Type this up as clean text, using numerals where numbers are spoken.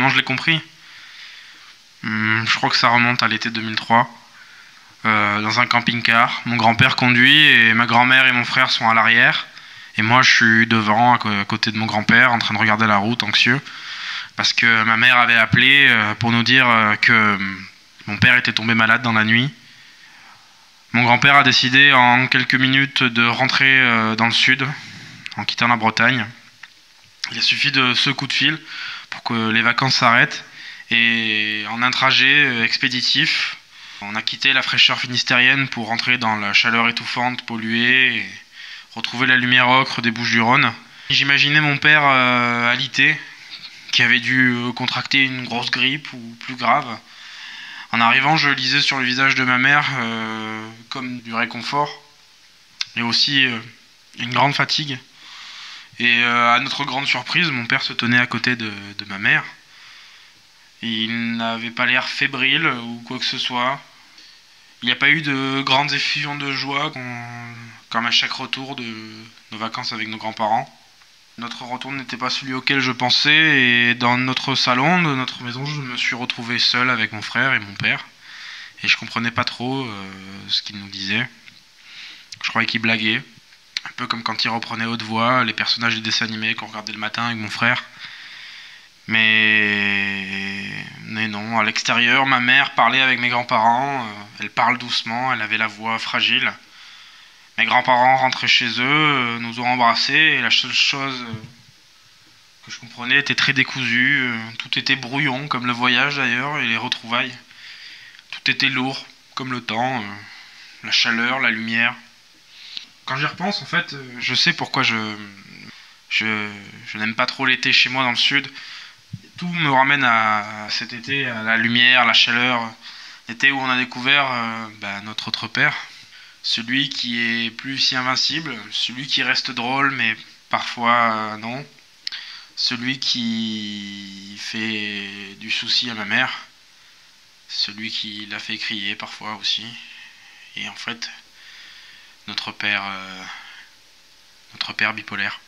comment je l'ai compris? Je crois que ça remonte à l'été 2003. Dans un camping-car. Mon grand-père conduit et ma grand-mère et mon frère sont à l'arrière. Et moi, je suis devant, à côté de mon grand-père, en train de regarder la route, anxieux. Parce que ma mère avait appelé pour nous dire que mon père était tombé malade dans la nuit. Mon grand-père a décidé en quelques minutes de rentrer dans le sud, en quittant la Bretagne. Il a suffi de ce coup de fil pour que les vacances s'arrêtent. Et en un trajet expéditif, on a quitté la fraîcheur finistérienne pour rentrer dans la chaleur étouffante, polluée, et retrouver la lumière ocre des Bouches-du-Rhône. J'imaginais mon père alité, qui avait dû contracter une grosse grippe ou plus grave. En arrivant, je lisais sur le visage de ma mère comme du réconfort et aussi une grande fatigue. Et à notre grande surprise, mon père se tenait à côté de ma mère. Il n'avait pas l'air fébrile ou quoi que ce soit. Il n'y a pas eu de grandes effusions de joie comme à chaque retour de nos vacances avec nos grands-parents. Notre retour n'était pas celui auquel je pensais et dans notre salon de notre maison, je me suis retrouvé seul avec mon frère et mon père. Et je comprenais pas trop ce qu'il nous disait. Je croyais qu'il blaguait. Un peu comme quand il reprenait haute voix les personnages des dessins animés qu'on regardait le matin avec mon frère. Mais non, à l'extérieur, ma mère parlait avec mes grands-parents. Elle parle doucement, elle avait la voix fragile. Mes grands-parents rentraient chez eux, nous ont embrassés, et la seule chose que je comprenais était très décousue. Tout était brouillon, comme le voyage d'ailleurs, et les retrouvailles. Tout était lourd, comme le temps, la chaleur, la lumière. Quand j'y repense, en fait, je sais pourquoi je n'aime pas trop l'été chez moi dans le sud. Tout me ramène à cet été, à la lumière, la chaleur. L'été où on a découvert notre autre père. Celui qui est plus si invincible, celui qui reste drôle mais parfois non. Celui qui fait du souci à ma mère. Celui qui l'a fait crier parfois aussi. Et en fait, notre père bipolaire.